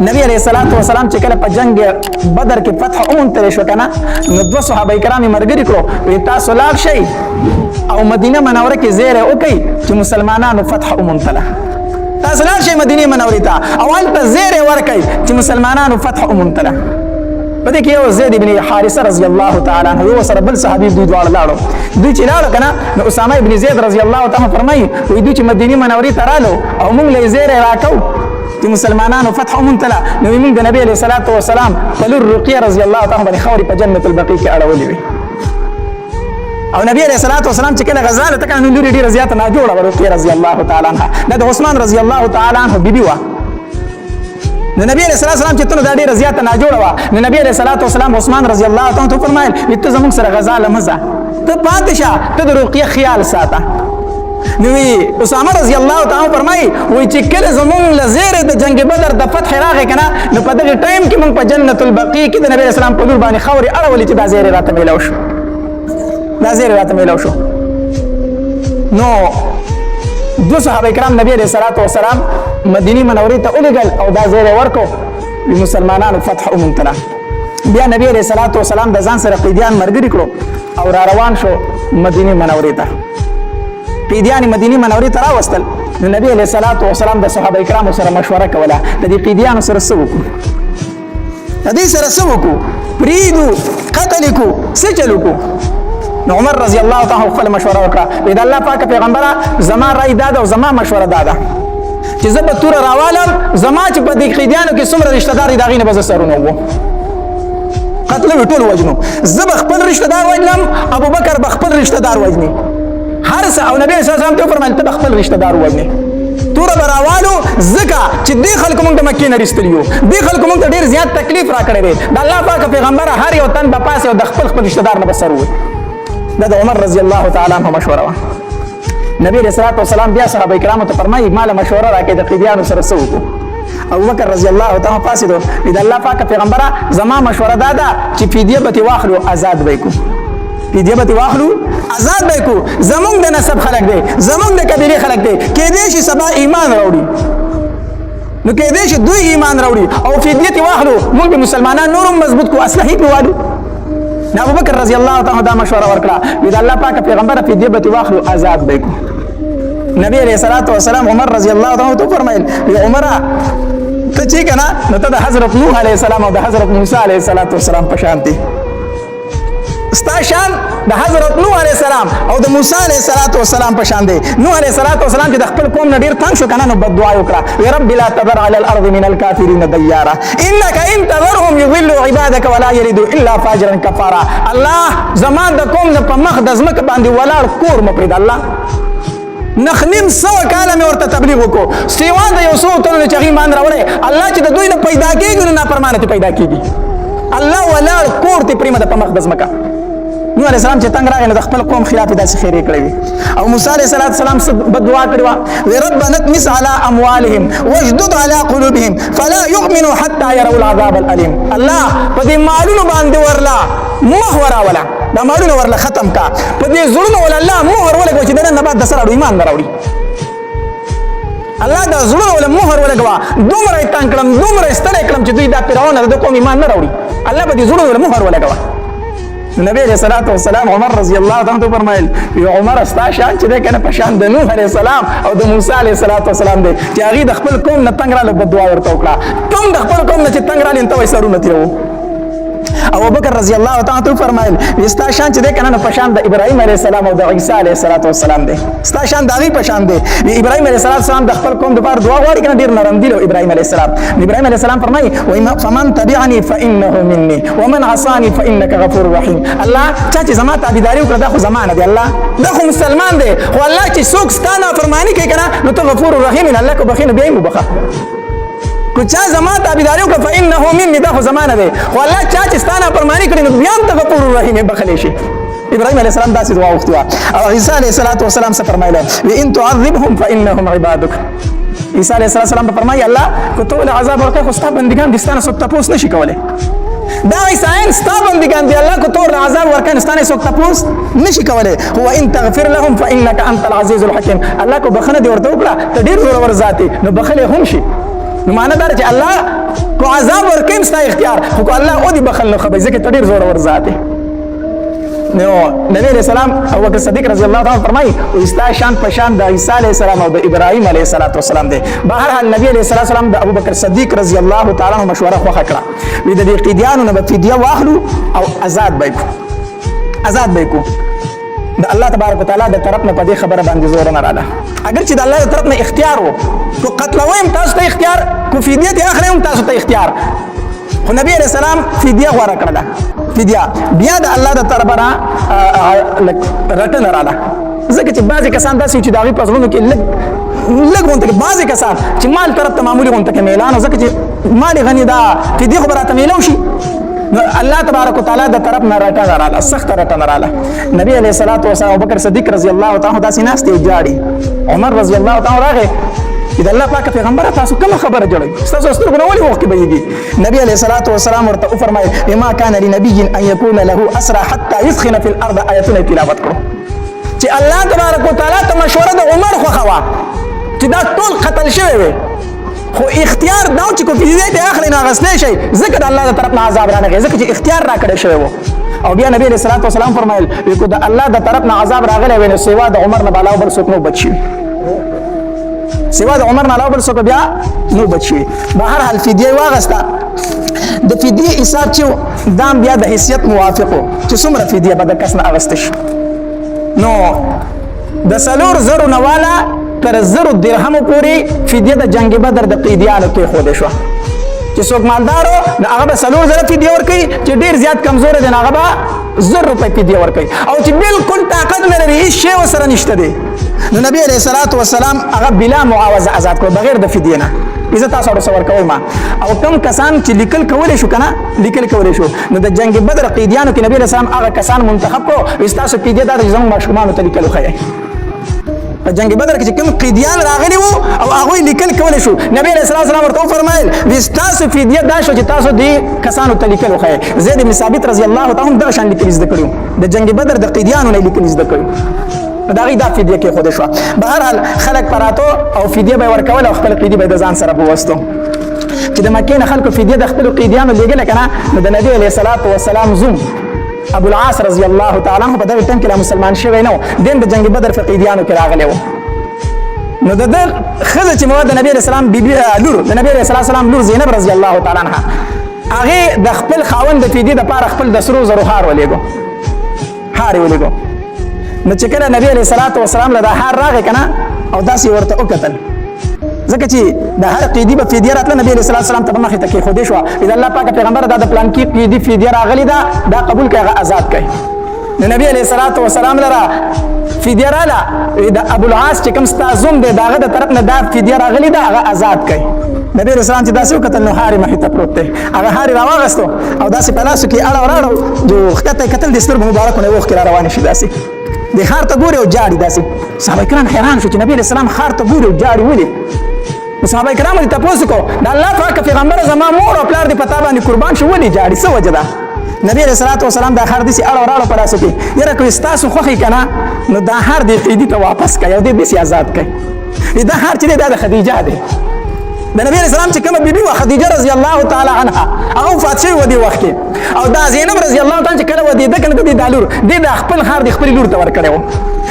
نبی علیہ الصلوۃ والسلام چې کله په جنگ بدر کې فتح ترې شو کنه نو دوه صحابه کرام ملګري کړو وی تاسو لاړ شئ او مدینه منوره کې زیره وکئ چې مسلمانانو فتح تله تاسو لاړ شئ مدینه منورې ته او هلته زیره ورکئ چې مسلمانانو فتح تله په دې کې یو زید بن حارثه رضی الله تعالی عنہ یو سره بل صحابي دوی دواړه لاړو دوی چې لاړو کنه نو اسامه ابن زید رضی الله تعالی فرمایي وی دوی چې مدینه منورې ته رالو او موږ له زیره راکو چې مسلمانانو فتح تله نو موږ د نبی علیه الصلاۃ والسلام په لور رقیه رضی الله تعالی باندې خوري په جنت البقیع کې اړولې وي او نبی علیہ الصلوۃ والسلام چې کله غزا له تکانو لوري ډیره زیاته نه جوړه ورته رضی الله تعالی عنها د عثمان رضی الله تعالی عنہ بیبي وا نو نبی علیہ الصلوۃ والسلام چې تنه د ډیره زیاته نه جوړه وا نو نبی علیہ الصلوۃ والسلام عثمان رضی الله تعالی عنہ فرمایل ته زموږ سره غزا لمزه ته پادشاه ته د رقیه خیال ساته نو اسامه رضی الله تعالی فرمایي وای چې کله زموږ لزیره د جنگ بدر د فتح راغی کنه نو په دغه ټایم کې موږ په جنت البقیع کې د نبی اسلام په لور باندې خوري اړولې چې د زیره راته میلاو شو نو دو صحابه کرام نبی علیہ الصلوۃ والسلام مدینه منورې ته ولګل او دا زیره ورکو مسلمانانو فتح تله بیا نبی علیہ الصلوۃ والسلام د ځان سره قیدیان مرګري کړو او را روان شو مدینه منورې ته قیدیان مدینه منورې ته راوستل نو نبی علیہ الصلوۃ والسلام د صحابه کرام سره مشوره کوله د دې قیدیانو سره څه وکړو پریدو قتل کو څه چلو کو نو عمر رضی الله تعالی خپل مشوره وکړه د الله پاک پیغمبره زما رای داده او زما مشوره داده چې زه به تور راوالم زما چې په دې قیدیانو کې څومره رشتہ دار دي داغینه به سرونه وو قتل ټول وجنو زه به خپل رشتہ دار وجنم ابو بکر به خپل رشتہ دار وجني هر څه او نبی صلی الله علیه وسلم ته فرمایل ته خپل رشتہ دار وجني تور براوالو زکه چې دې خلکو موږ د مکې نه رستلیو دې خلکو موږ ته ډیر زیات تکلیف را کړی دی د الله پاک پیغمبر هر یو تن په پاسه او د خپل رشتہ دار نه بسر وي دا د عمر رضی الله تعالی عنہ مشوره وا نبی رسول الله والسلام بیا صحابه کرامو ته فرمایي مال مشوره راکې د قیدیانو سره سوکو ابو بکر رضی الله تعالی پاسه دو د الله پاک پیغمبر زما مشوره دادا چې فدیه به واخلو آزاد وکړو فدیه به واخلو آزاد وکړو زمونږ د نسب خلق دی زمونږ د قبیله خلق دی کې دې شي سبا ایمان راوړي نو کې دې شي دوی ایمان راوړي او فدیه واخلو موږ مسلمانان نورم مضبوط کو اصلحي پیوالو ابو بکر رضی الله تعالی دا مشوره ورکړه د الله پاک پیغمبر فدیه به واخلو آزاد وکړو نبی علیہ الصلوۃ والسلام عمر رضی الله تعالی عنہ فرمایل عمره ته چې کنه نو ته د حضرت نوح علیہ السلام او د حضرت موسی علیہ السلام په شان دي ستا شان د حضرت نوح علیہ السلام او د موسی علیہ السلام په شان دی نوح علیہ السلام چې د خپل قوم نه ډیر تنگ شو کنه نو بد دعا وکړه یا رب لا تذر علی الارض من الكافرین دیارا انك ان تذرهم يضلوا عبادك ولا يلدوا الا فاجرا كفارا الله زمان د قوم نه په مخ د ځمکه باندې ولاړ کور مو پرې د الله نخنیم سو کاله مې ورته تبلیغ وکړو سیوا د یو څو تنو چې ایمان راوړي الله چې د دوی نه پیدا کیږي نه پرمانه پیدا کیږي الله ولاړ کور ته پریمه د په مخ د ځمکه نو علیہ السلام چې تنگ راغی نو د خپل قوم خلاف داسې خیرې کړې او موسی علیہ السلام بد دعا کړې وه ربنا اطمس على اموالهم واشدد على قلوبهم فلا يؤمنوا حتى يروا العذاب الالم الله په دې مالونو باندې ورلا مهر وراوله دا مالونه ورلا ختم کا په دې زړونو ول الله مهر ولګو چې دنه بعد د سره ایمان راوړي الله دا زړونو ول مهر ولګوا دومره تنگ کړم دومره ستړی کړم چې دوی دا فرعون د قوم ایمان نه راوړي الله په دې زړونو ول مهر ولګوا نبی علیہ الصلوۃ والسلام عمر رضی الله تعالی عنہ فرمایل یو عمر استا شان چې ده کنه په شان د نوح علیہ السلام او د موسی علیہ السلام دی چې هغه د خپل قوم نه تنگ را له بد دعا ورته وکړه کوم د خپل قوم نه چې تنگ را لنته وای سرونه تیرو ابو بکر رضی الله تعالی عنہ فرمایل استا شان چې ده کنه په شان د ابراهیم علیہ السلام او د عیسی علیہ السلام دی استا شان دغه په شان دی ابراهیم علیہ السلام د خپل قوم د بار دعا غواړي کنه ډیر نرم دی ابراهیم علیہ السلام فرمایي فمن تبعني فانه مني ومن عصاني فانك غفور رحيم الله چې زما تابعداري وکړه دا خو زمانه دی الله دا خو مسلمان دی خو الله چې څوک ستانه فرمانی کوي کنه نو ته غفور رحیم الله کو بخینه بیا مبخه کو چا زما تابعداري وکړه فانه مني دا خو زمانه دی خو الله چې ستانه فرمانی کړي نو بیا ته غفور رحیم بخلی شي ابراهيم عليه السلام داسې دعا وکړه او عيسى عليه السلام څه فرمایله ان تعذبهم فانهم عبادك عيسى عليه السلام فرمایي الله کو ته له عذاب ورکړې خو ستا بندګان د ستانه څوک تاسو نشي کولای دا عیسایان ستا بندګان دي الله کو ته له عذاب ورکړې ستانه څوک تاسو نشي کولای هو ان تغفر لهم فانك انت العزيز الحكيم الله کو بخنه دی ورته وکړه ته ډیر زور ور ذاتي نو بخله هم شي نو معنا دا چې الله کو عذاب ورکیم ستا اختیار خو کو الله او دې بخل نه خبي ځکه ته ډېر زور ور ذات نو نبی علیہ السلام ابو بکر صدیق رضی الله تعالی فرمایي او استا شان په شان د عیسی علیہ السلام او د ابراهیم علیہ السلام دی بهر حال نبی علیہ السلام د ابو بکر صدیق رضی الله تعالی عنہ مشوره خو کړه وی د دې قیدیانو نه به فدیه واخلو او آزاد بکو د الله تبارک وتعالى د طرف نه په دې خبره باندې زور نه رااله اگر چې د الله د طرف نه اختیار وو کو قتل ویم تاسو ته اختیار کو فدیه ته اخریم تاسو ته اختیار خو نبی علیہ السلام فدیه غوړه کړله فدیه بیا د الله د طرف نه رټن رااله ځکه چې بعضی کسان داسې چې داغي پسونو کې لګ غونته کې بعضی کسان چې مال طرف ته معمولی غونته کې میلان ځکه چې مال غنی دا فدیه خبره ته میلو شي الله تبارک وتعالى د طرف نه راټن رااله سخت راټن رااله نبی علیہ الصلوۃ والسلام ابوبکر صدیق رضی الله تعالی عنہ داسې ناست جاړي عمر رضی الله تعالی راغی اذا الله پاک پیغمبر تاسو کوم خبره جوړي تاسو سترګونه ولې وخت بيږي نبی علیہ الصلوۃ والسلام ورته فرمایي بما كان لنبي ان يكون له اسرى حتى يسخن في الارض آیتونه تلاوت کړو چې الله تبارک وتعالى ته مشوره د عمر خو خوا چې دا ټول قتل شوی وي خو اختیار دا چې کو فدیه ته اخلي نه غسلې شي ذکر الله تعالی طرف نه عذاب را نه ځکه چې اختیار را کړی شوی وو او بیا نبی رسول الله صلی فرمایل کو دا الله د طرف نه عذاب راغلی ویني سیوا د عمر نه علاوه بل څوک نو بچي سیوا د عمر نه علاوه بل څوک بیا نو بچي بهر حال فدیه واغستا د فدیه حساب چې دام بیا د حیثیت موافقو چې څومره فدیه به د کس نه اغستش نو د سلور زرو نواله تر زرو درهم پورې فدیه د جنگ بدر د قیدیانو کې خوده شو چې څوک مالدارو نو هغه به سلور زره فدیه ورکوي چې ډیر زیات کمزور دي هغه به 1000 روپۍ فدیه ورکوي او چې بالکل طاقت نه لري هیڅ شی ورسره نشته دی نو نبی علیہ الصلوۃ والسلام هغه بلا معاوضه آزاد کړ بغیر د فدیه نه عزت تاسو ورسره ورکوي ما او کم کسان چې لیکل کولای شو کنه لیکل کولای شو نو د جنگ بدر قیدیانو کې نبی رسول الله هغه کسان منتخب کړو استاسو فدیه د زموږ ماشومان ته لیکل خو په جنگ بدر کې کوم قیدیان راغلي وو او هغه لیکل کولای شو نبی رسول الله ورته فرمایل وستاسو فدیه دا شو چې تاسو دې کسانو ته لیکل خو زید بن ثابت رضی الله تعالی عنہ دا شان لیکل زده کړو د جنگ بدر د قیدیانو نه لیکل زده کړو دا غي دا فدیه کې خو شو بهر حال خلک پراتو او فدیه به ورکول او خپل قیدی به د ځان سره بوستو چې د مکه نه خلکو فدیه د خپل قیدیانو لګل کنه نو د نبی علیہ الصلوۃ والسلام زوم ابو العاص رضی الله تعالی عنہ په دغه ټیم کې مسلمان شوی نو د جنگ بدر په قیدیانو کې راغلی وو نو د خزه چې مواد د نبی رسول الله بیبي لور د نبی رسول الله لور زینب رضی الله تعالی عنها هغه د خپل خاوند د فدیه د پاره خپل د سرو زرو هار ولېګو نو چې کله نبی علیہ الصلوۃ والسلام له هار راغی کنه او داسې ورته وکتل ځکه چې د هر قیدی په فدیه راتله نبی علیہ الصلوۃ والسلام ته مخې ته کې خو دې شو اذا الله پاک پیغمبر دا د پلان کې قیدی فدیه راغلی دا قبول کړه آزاد کړي نو نبی علیہ الصلوۃ والسلام لرا فدیه رااله د ابو العاص چې کوم ستازوم دی داغه د طرف نه دا فدیه راغلی دا هغه آزاد کړي نبی رسول الله چې داسې وکتل نو هاري مخې ته پروت دی هغه هاري راواغستو او داسې په لاسو کې اړه وراړو جو خطه کتل د سترګو مبارک نه وښ کې روان شي داسې د خار ته ګوري او جاړي داسې صحابه کرام حیران شو چې نبی رسول الله خار ته ګوري او جاړي ولې صحابه کرام ته تاسو کو دا الله پاک پیغمبر زما مور او پلار دی پتا باندې قربان شو ولې جاړي څه وجه ده نبی رسول الله والسلام د هر دې اړه وراړو پر اساس کې یره کوي تاسو خوخي کنه نو دا هر دې قیدی ته واپس کړي او دې آزاد کړي دا هر چې د خدیجه ده د نبی رسول الله چې کومه بیبي وا خدیجه رضی الله تعالی عنها هغه وفات شوی و دی وخت کې او دا زینب رضی الله تعالی چې کله و دی د کنه د دالور د خپل خار د خپل لور ته ور کړو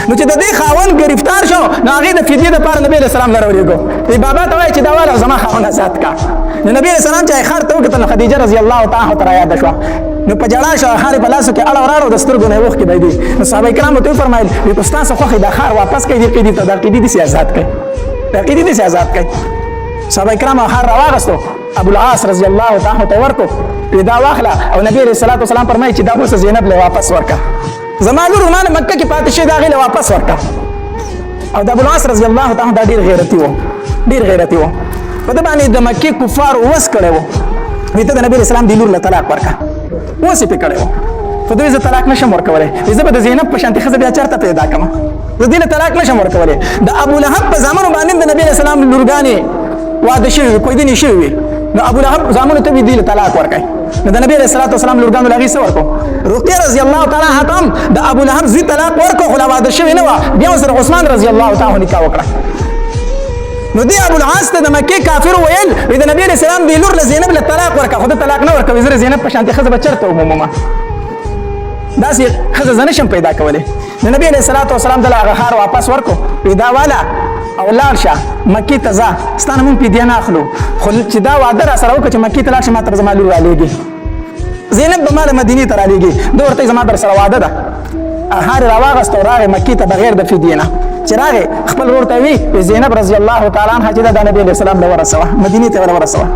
نو چې د دې خاون گرفتار شو نو هغه د فدیه د پاره نبی رسول الله لرولېګو ای بابا ته وای چې دا ولا زما خاون آزاد کا نو نبی رسول الله چې خار ته وکړه خدیجه رضی الله تعالی عنها یاد شو نو په جړا شو خار په لاسو کې اړه وراړو د سترګو نه وخت کې دی نو صحابه کرام ته فرمایل یو استاد خو خې د خار واپس کړي دې ته د قیدی دي آزاد کړي د قیدی دي آزاد کړي صحابه کرام هر راغستو ابو العاص رضی الله تعالی عنہ ورکو پیدا واخلا او نبی رسول الله والسلام فرمایي چې دا اوس زینب له واپس ورکا زما لور مان مکه کې پاتې شه دا غي له واپس ورکا او د ابو العاص رضی الله تعالی عنہ ډیر غیرتی وو په دې باندې د مکه کفار وس کړو وي ته د نبی رسول الله دی لور له طلاق ورکا وسی په کړو په دې ځ طلاق نشم ورکولای زه به د زینب په شانتي خزه بیا چرته پیدا کما زه دې له طلاق نشم ورکولای د ابو لهب په زمانو باندې د نبی رسول الله لورګانی واده شوی کوئی دې نشوي نو ابو لهب زمانو ته دې له طلاق ورکای نو د نبی رسول الله والسلام لورګانو لغي څه ورکو رقیه رضی الله تعالی عنها د ابو لهب زی طلاق ورکو خو لا واده شوی نه و بیا سره عثمان رضی الله تعالی عنہ نکاح وکړه نو دی ابو العاص ته د مکې کافر ویل د نبی علیه السلام دی لور له زینب له طلاق ورکړه خو د طلاق نه ورکوي زه زینب په شانتې ښځه به چېرته ومومه داسې ښځه زه نشم پیدا کولی د نبی علیه السلام دله هغه ښار واپس ورکړو وی دا واله او لاړ شه مکې ته ځه ستا نه مونږ فدیه نه اخلو خو چې دا واده را سره وکړه چې مکې ته لاړ شي ما ته به زما لور رالیږي زینب به ما له مدینې ته رالیږي ده ورته زما در سره واده ده هار راواغست او راغی مکې ته بغیر د فدیې نه چې راغی خپل ورور ته وی زینب رضی الله تعالی عنها چې دا نبی علیه السلام له ورسوه مدینې ته ورسوه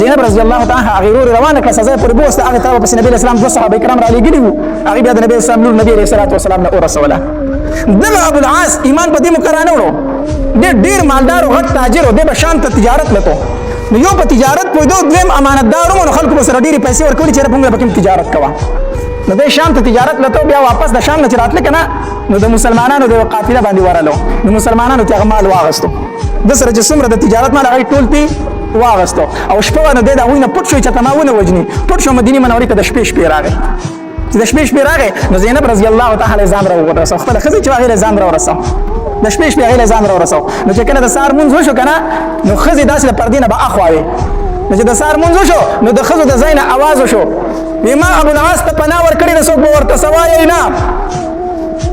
زینب رضی الله تعالی عنها هغې ورور روانه کړه سزا یې پورې بوسته هغې طرفه پسې نبي علیه السلام دوه صحابه کرام رالیږلي وو هغې بیا د نبي علیه السلام لور نبي علیه السلام نه ورسوله دغه ابو العاص ایمان په دې مقرره نه وړو ډېر مالدار او غټ تاجر و دی به شام ته تجارت لته نو یو په تجارت پوهېدو دویم امانتدار و نو خلکو به سره ډېرې پیسې ورکولې چې یاره موږ به پکې تجارت کوه نو دی شام ته تجارت لته بیا واپس د شام نه چې راتله که نه نو د مسلمانانو د یوه قافله باندې ورلو د مسلمانانو ته هغه مال واغستو ده سره چې څومره د تجارت مال هغه ټول تی واغستو او شپه وه نو دی د هغوی نه پټ شو چې ته ما ونه وژني پټ شو مدینې منورې ته د شپې راغی چې د شپې راغی نو زینب رضی الله تعالی ځان را ورسو خپله ښځه چې هغې له ځان را ورسو د شپې هغې له ځان را ورسو نو چې کله د سهار مونځ وشو که نه نو ښځې داسې د پردې نه به اخوا وې نو چې د سهار مونځ وشو نو د ښځو د ځای نه اواز وشو وی ما ابو العاص ته پناه ورکړې ده څوک به ورته څه وایئ نه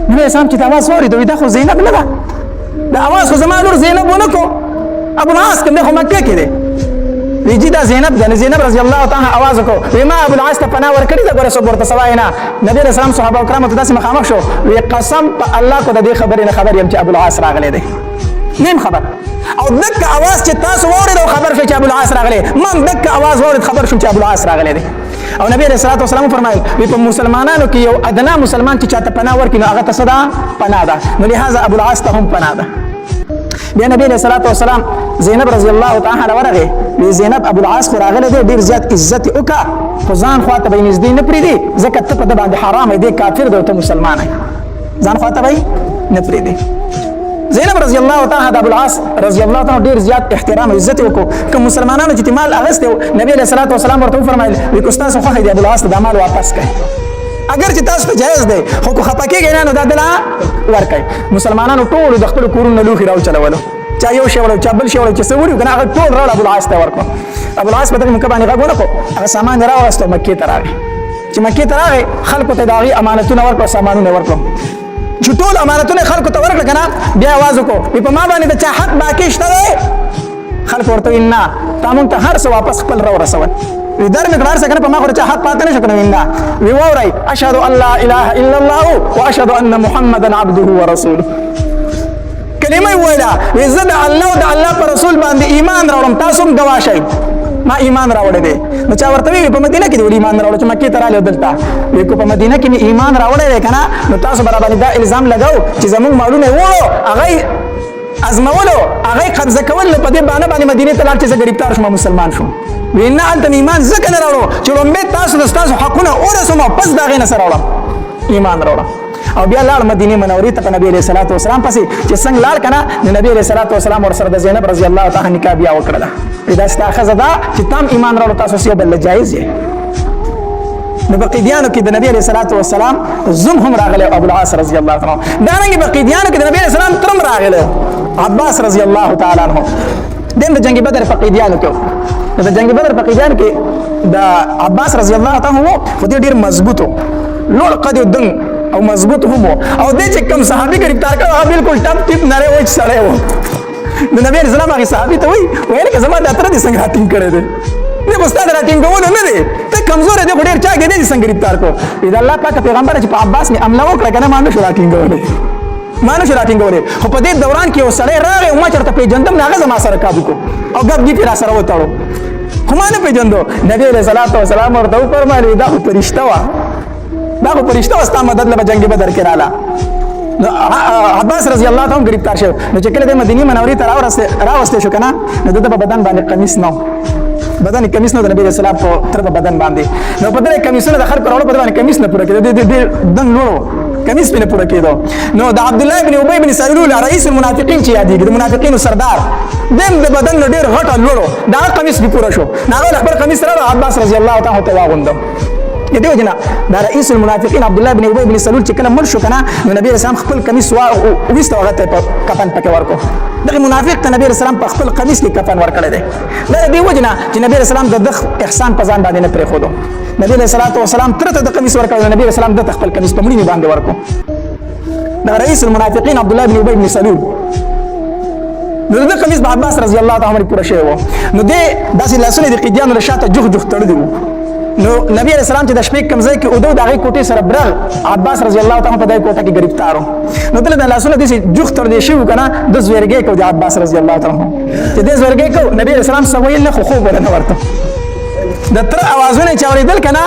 نبي اسلام چې د اواز واورېد وایي دا خو زینب نه ده د اواز خو زما لور زینب ونه کو ابو العاص کوم دی خو مکه کې دی وی جی دا زینب ده زینب رضی الله تعالی اواز وکړو وی ما ابو العاص ته پناه ورکړې ده ګوره څوک ورته څه وایي نه نبي علیه السلام صحابه کرامو ته داسې مخامخ شو وی قسم په الله کو د دې خبرې نه خبر یم چې ابو العاص راغلی دی نیم خبر او دک اواز چې تاسو واورېد او خبر شو چې ابو العاص راغلی ما هم دک اواز واورېد خبر شوم چې ابو العاص راغلی دی او نبی علیه الصلاة والسلام فرمایل وی په مسلمانانو کې یو ادنا مسلمان چې چاته پناه ورکړي نو هغه ته څه ده پناه ده نو لهذا ابو العاص ته هم پناه ده بیا نبی علیه الصلاة والسلام زینب رضی الله تعالی ورغی وی زینب ابو العاص خو راغلی دی ډېر زیات عزت یې وکړه خو ځان خواته به یې نږدې نه پرېږدي ځکه ته په ده باندې حرام یې دی کافر دی او ته مسلمان یې ځان خواته به یې نه پرېږدي زینب رضی الله تعالی د ابو العاص رضی الله تعالی ډېر زیات احترام او عزت وکړو کوم مسلمانانو چې مال اغستی و نبی علیه الصلاة والسلام ورته وفرمایل وی که ستاسو خوښه دی ابو العاص ته دا مال واپس کړئ اگر چې تاسو ته جایز دی خو که خفه کېږئ نه نو دا دله ورکړئ مسلمانانو ټولو د خپلو کورونو نه لوښي راوچلولو چا یو شی وړو چا بل شی وړو چې څه وړي که نه هغه ټول راوړه ابو العاص ته یې ورکړو ابو العاص په دغې موقع باندې غږ ونه کړو هغه سامان یې راوغستو مکې ته راغی چې مکې ته راغی خلکو ته د هغې امانتونه ورکړو سامانونه یې ورکړو چې ټول امانتونه خلکو ته ورکړه که نه بیا یې اواز وکړو وی په ما باندې د چا حق باقي شته دی خلک ورته وایي نه تا مونږ ته هر څه واپس خپل راورسول وی در مې کړه هر څه که نه په ما خو د چا حق پاته نه شو که نه نه وی واورئ اشهد ان لا اله الا الله واشهد ان محمدا عبده ورسوله کلمه یې وویله وی زه د الله او د الله په رسول باندې ایمان راوړم تاسو هم ګواه شئ ما ایمان راوړی دی نو چا ورته وی په مدینه کې دی ولې ایمان راوړو چې مکې ته راغلی دلته وی که په مدینه کې مې ایمان راوړی دی که نه نو تاسو به راباندې دا الزام لګو چې زموږ مالونه یې وړو هغه یې ازمولو هغه یې قبضه کول نو په دې بهانه باندې مدینې ته لاړ چې زه ګرفتار شوم مسلمان شوم وی نه هلته مې ایمان ځکه نه راوړو چې لومبې تاسو د ستاسو حقونه ورسوم او پس د هغې نه څه راوړم ایمان راوړم او بیا لاړ مدینې منورې ته په نبي علیه الصلاة والسلام پسې چې څنګه لاړ که نه نو نبي علیه الصلاة والسلام ورسره د زینب رضی الله تعالی نکاح بیا وکړله دا ستا ښځه ده چې تام ایمان راوړو تاسو یو بل له جایز یې نو په قیدیانو کې د نبي علیه الصلاة والسلام زوم هم راغلی ابو العاص رضی الله تعالی عنه دارنګې په قیدیانو کې د نبي علیه السلام تره هم راغلی عباس رضی الله تعالی عنه دیم د جنګ بدر په قیدیانو کې د جنګ بدر په قیدیانو کې د عباس رضی الله تعالی عنه خو دې ډېر مضبوط و لوړ قد و دنګ او مضبوط هم و او دې چې کوم صحابي ګرفتار کړ هغه بالکل ټپ ټپ نری وچ سړی و د نبي علیه السلام هغې صحابي ته وایي ویل که زما دا تره دې څنګه راټینګ کړی دی دی خو ستا د راټینګولو نه دی ته کمزوری دی خو ډېر چاک دی دې څنګه ګرفتار کړو وی د الله پاکه پیغمبره چې په عباس مې حمله وکړه که نه ما نه شو راټینګولی ما نه شو راټینګولی خو په دې دوران کې یو سړی راغی او ما چې ورته پېژندم نه هغه زما سره کابو کړو او ګپ ګپ یې را سره وتړو خو ما نه پېژندو نبي علیه الصلاة والسلام ورته وفرمایل دا خو فرشته وه دا خو فرشته وه ستا مدد له به جنګ بدر کې راله عباس رضی الله تعالی عنہ گرفتار شو نو چې کله د مدینه منورې ته راوستې شو که نه نو د په بدن باندې قمیص نه بدن کمیس نه د نبی رسول الله په تر بدن باندې نو په دې کمیسونو د خلکو راوړو په باندې کمیس نه پوره کېده د دن لورو کمیس په نه پوره کېدو نو د عبد الله ابن ابي بن سلول رئیس المنافقین چې یادېږي د منافقینو سردار دیم د بدن ډېر غټ لورو دا کمیس به پوره شو ناغه خپل کمیس راو عباس رضی الله تعالی عنہ واغوندم د دې وجنه دا رئیس المنافقین عبد الله بن ابي بن سلول چې کله مړ شو کنه نو نبی رسول خپل قمیص وست هغه ته کفن پکې ورکو دغه منافق ته نبی رسول په خپل قمیص کې کفن ورکړی دی دا د دې وجنه چې نبی رسول د احسان په ځان باندې نه پرې خودو نبی صلی الله علیه وسلم ترته د قمیص ورکړل نبی رسول د خپل قمیص په مړی باندې ورکو دا رئیس المنافقین عبد الله بن ابي بن سلول نو د قمیص په عباس رضی الله تعالی عنہ پورا شوی وو نو دې داسې لاسونه د قیدیانو له شاته جوخ تړلي وو نو نبی علیہ السلام چې د شپې کمزای کې او د هغه کوټې سره برغ عباس رضی الله تعالی په دای کوټه کې گرفتارو نو دلته د لاسونه د جوخ تړلي شوی کنه د زورګي کو د عباس رضی الله تعالی عنہ چې د زورګي کو نبی علیہ السلام سویل نه خو ولا نه ورته د تر اوازونه چې اوریدل کنه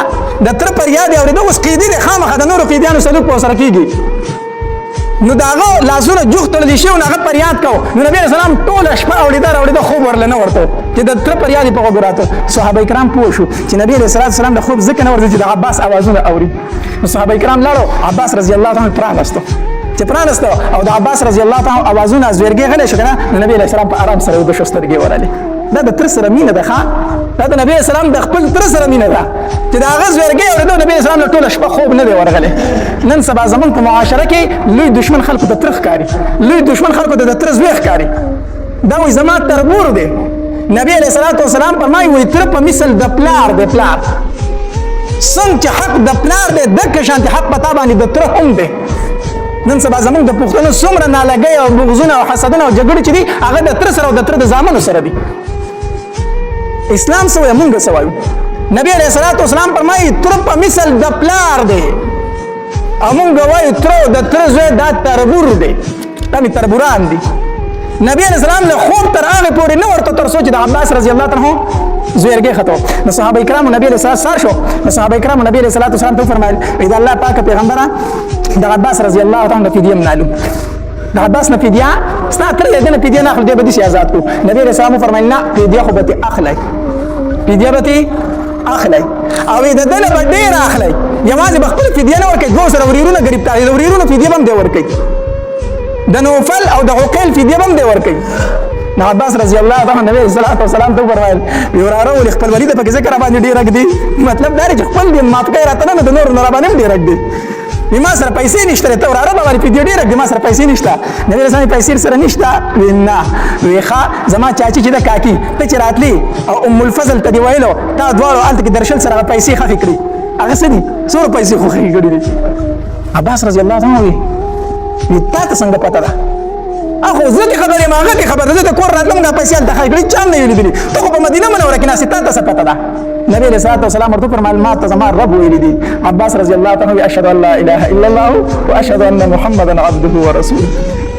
د تر پر یاد اوریدل اوس قیدی د خامخ د نور قیدیانو سلوک په سره کیږي نو داغه لاسونه جوخ تړل شي او هغه پریاد کو نو نبی رسول الله ټول شپه اوریدا خوب ورلنه ورته چې د تر پریاد په وګراته صحابه کرام پوه شو چې نبی رسول الله د خوب ځکه نه ورته چې د عباس اوازونه اوري نو صحابه کرام لاړو عباس رضی الله تعالی پرانستو چې پرانستو او د عباس رضی الله تعالی اوازونه زورګي غلې شو کنه نبی رسول الله په آرام سره د شسترګي ورالي دا د تر سره مینه ده دا د نبی اسلام د خپل تر سره مینه ده چې دا غز ورګي او د نبی اسلام له ټوله شپه خوب نه دی ورغله نن سبا زمون په معاشره کې لوی دشمن خلکو ته ترخ کاری لوی دشمن خلکو ته د تر زویخ کاری دا وې زما تربور دی نبی علیہ الصلوۃ والسلام فرمایي وې تر په مثل د پلار دی پلار څنګه حق د پلار دی دغه شانتي حق پتا باندې د تر هم دی نن سبا زمون د پښتنو څومره نالګي او بغضونه او حسدونه او جګړې چې دي هغه د تر سره او د تر د زامنو سره دي اسلام سوی مونږ سوایو نبی علیہ الصلوۃ والسلام فرمایي تر په مثل د پلار دی امونږ وایو تر د تر زوی دا تربور دی دا تربوران دي نبی علیہ السلام له خوب تر هغه پورې نه ورته تر سوچ د عباس رضی الله تعالی عنہ زویرګي خطو نو صحابه کرام نبی علیہ الصلوۃ سار شو نو صحابه کرام نبی علیہ الصلوۃ والسلام ته فرمایل اذا الله پاک پیغمبره د عباس رضی الله تعالی عنہ فدیه منالو د عباس نه فدیه ستا تر دې نه فدیه نه اخلي دې به آزاد کو نبی علیہ السلام فرمایل نه فدیه خو به اخلي فدیه به اخلي او د دله به ډیر اخلي یوازې بخپل فدیه نه ورکړي دوه سره وريرونه غریب تاړي وريرونه فدیه هم دی ورکړي د نوفل او د عقیل فدیه هم دی ورکړي نو عباس رضی الله تعالی نبی صلی الله علیه وسلم ته فرمایل یورارو خپل ولید په ذکر باندې ډیر رګدي مطلب دا چې خپل دې ماف کوي راته نه د نور نه باندې ډیر رګدي ما سره پیسې نشته ته وراره باندې فدیه ډیر رګدي ما سره پیسې نشته نبی رسول پیسې سره نشته وینا ویخه زما چاچی چې د کاکی ته چې راتلی او ام الفضل ته دی ویلو تا دواړو الته کې درشل سره پیسې خخې کړې هغه څه دي څو پیسې خو خخې کړې دي عباس رضی الله تعالی وی تا ته څنګه پته ده اخو زه دې خبرې ما هغه خبره ده کور راتلم دا پیسې د خلک چا نه ویلې دي ته په مدینه منوره کې ناسې تا څه پته ده نبی علیہ الصلوۃ والسلام ورته فرمایل ما ته زما رب ویلي دي عباس رضی الله تعالی عنہ اشهد ان لا اله الا الله واشهد ان محمدا عبده ورسوله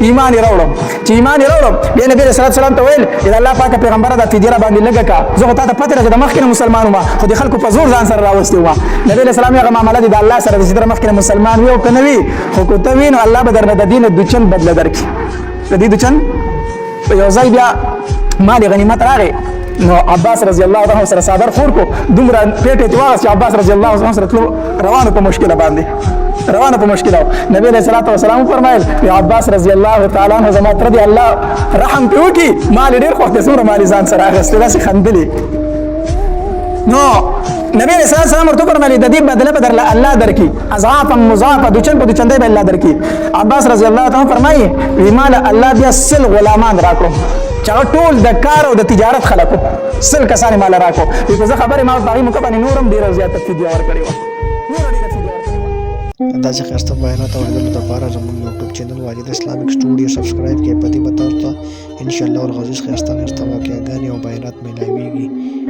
ایمان راوړم چې ایمان راوړم بیا نبی علیہ الصلوۃ والسلام ته ویل اذا الله پاک پیغمبر د فدیه باندې لګه کا زه ته پته راځه د مخکې مسلمانو ما خو د خلکو په زور ځان سره راوستي و نبی علیہ السلام هغه معاملې د الله سره د چې مخکې مسلمان وي او کنه وي خو کو ته وینو الله به درنه د دین د چن بدل درکې د دې د چن یو ځای بیا مال غنیمت راغی نو عباس رضی الله عنه سره صادر خور کو دومره پیټه تیواغ چې عباس رضی الله عنه سره روانو په مشکله باندې روانه په مشکله نبی علیہ الصلوۃ والسلام فرمایل یا عباس رضی الله تعالی عنہ زما تر دی الله رحم پیو کی مال ډیر خوښ د سمره مال ځان سره اخستل داسې خندلې نو نبی علیہ السلام ورته فرمایي د دې بدله بدل الله درکې اضعافا مضاعفه د چن په د چندې به الله درکې عباس رضی الله تعالی فرمایي ویمال الله بیا سل غلامان راکړو چې ټول د کار او د تجارت خلکو سل کسان مال راکو په ځکه خبره ما باغی مکبانه نورم ډیر زیات فدیه ور کړی و نور ډیر فدیه ور کړی و دا چې خاصه بیانات او د لپاره زموږ یوټیوب چینل واجد اسلامیک سټوډیو سبسکرایب کړئ په دې مطلب ته ان شاء الله ورغوز خاصه واقعیات او بیانات ملایويږي